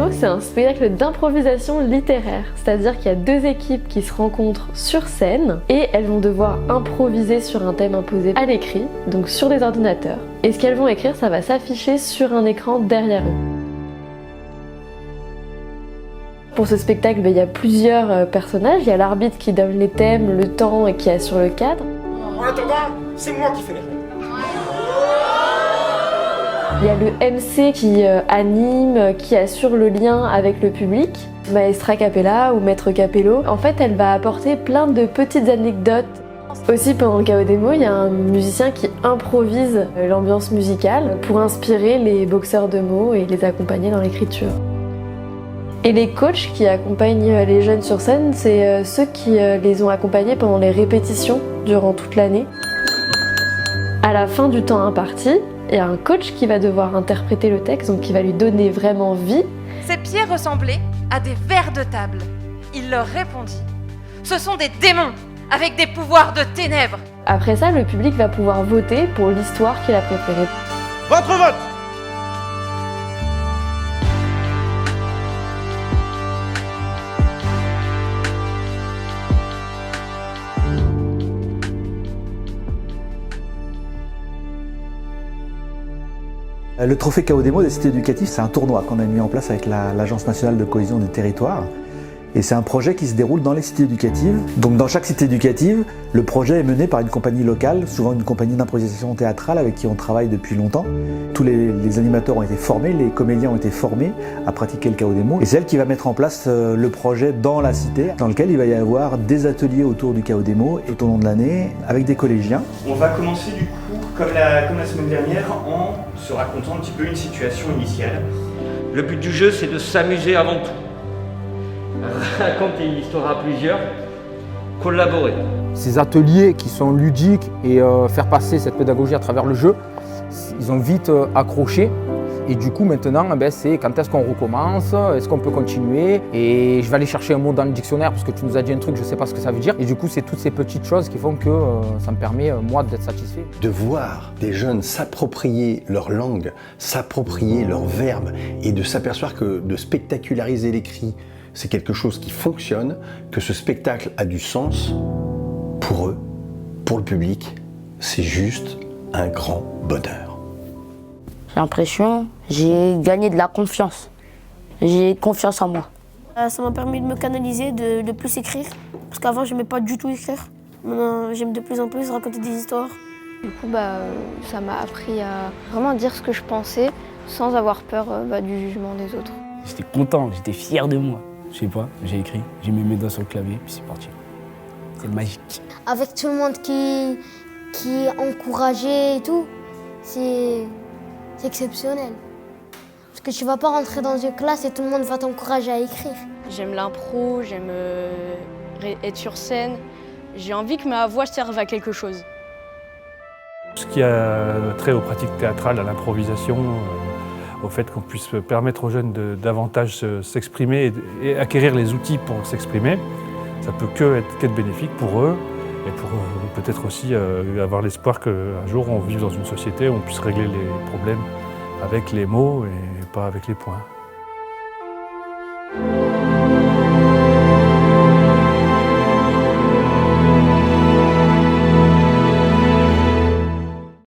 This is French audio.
Démo, c'est un spectacle d'improvisation littéraire, c'est-à-dire qu'il y a deux équipes qui se rencontrent sur scène et elles vont devoir improviser sur un thème imposé à l'écrit, donc sur des ordinateurs. Et ce qu'elles vont écrire, ça va s'afficher sur un écran derrière eux. Pour ce spectacle, il y a plusieurs personnages. Il y a l'arbitre qui donne les thèmes, le temps et qui assure le cadre. En attendant, c'est moi qui fais les règles. Il y a le MC qui anime, qui assure le lien avec le public. Maestra Capella ou Maître Capello. En fait, elle va apporter plein de petites anecdotes. Aussi, pendant le Chaos Démo, il y a un musicien qui improvise l'ambiance musicale pour inspirer les boxeurs de mots et les accompagner dans l'écriture. Et les coachs qui accompagnent les jeunes sur scène, c'est ceux qui les ont accompagnés pendant les répétitions durant toute l'année. À la fin du temps imparti, il y a un coach qui va devoir interpréter le texte, donc qui va lui donner vraiment vie. Ces pieds ressemblaient à des vers de table. Il leur répondit : ce sont des démons avec des pouvoirs de ténèbres. Après ça, le public va pouvoir voter pour l'histoire qu'il a préférée. Votre vote! Le trophée Chaos Démo des cités éducatives, c'est un tournoi qu'on a mis en place avec l'Agence nationale de cohésion des territoires. Et c'est un projet qui se déroule dans les cités éducatives. Donc dans chaque cité éducative, le projet est mené par une compagnie locale, souvent une compagnie d'improvisation théâtrale avec qui on travaille depuis longtemps. Tous les animateurs ont été formés, les comédiens ont été formés à pratiquer le Chaos Démo. Et c'est elle qui va mettre en place le projet dans la cité, dans lequel il va y avoir des ateliers autour du Chaos Démo et tout au long de l'année avec des collégiens. On va commencer du coup, comme la semaine dernière, en se racontant un petit peu une situation initiale. Le but du jeu, c'est de s'amuser avant tout. Raconter une histoire à plusieurs, collaborer. Ces ateliers qui sont ludiques et faire passer cette pédagogie à travers le jeu, ils ont vite accroché. Et du coup maintenant, c'est quand est-ce qu'on recommence, est-ce qu'on peut continuer. Et je vais aller chercher un mot dans le dictionnaire parce que tu nous as dit un truc, je ne sais pas ce que ça veut dire. Et du coup, c'est toutes ces petites choses qui font que ça me permet, moi, d'être satisfait. De voir des jeunes s'approprier leur langue, s'approprier leurs verbes et de s'apercevoir que de spectaculariser l'écrit, c'est quelque chose qui fonctionne, que ce spectacle a du sens pour eux, pour le public, c'est juste un grand bonheur. J'ai l'impression, j'ai gagné de la confiance. J'ai confiance en moi. Ça m'a permis de me canaliser, de plus écrire. Parce qu'avant, je n'aimais pas du tout écrire. Maintenant, j'aime de plus en plus raconter des histoires. Du coup, ça m'a appris à vraiment dire ce que je pensais sans avoir peur du jugement des autres. J'étais content, j'étais fier de moi. Je sais pas, j'ai écrit, j'ai mis mes doigts sur le clavier, puis c'est parti. C'est magique. Avec tout le monde qui encourageait et tout, c'est exceptionnel. Parce que tu vas pas rentrer dans une classe et tout le monde va t'encourager à écrire. J'aime l'impro, j'aime être sur scène. J'ai envie que ma voix serve à quelque chose. Ce qui a trait aux pratiques théâtrales, à l'improvisation, au fait qu'on puisse permettre aux jeunes de davantage s'exprimer et acquérir les outils pour s'exprimer, ça peut qu'être bénéfique pour eux et pour peut-être aussi avoir l'espoir qu'un jour on vive dans une société où on puisse régler les problèmes avec les mots et pas avec les points.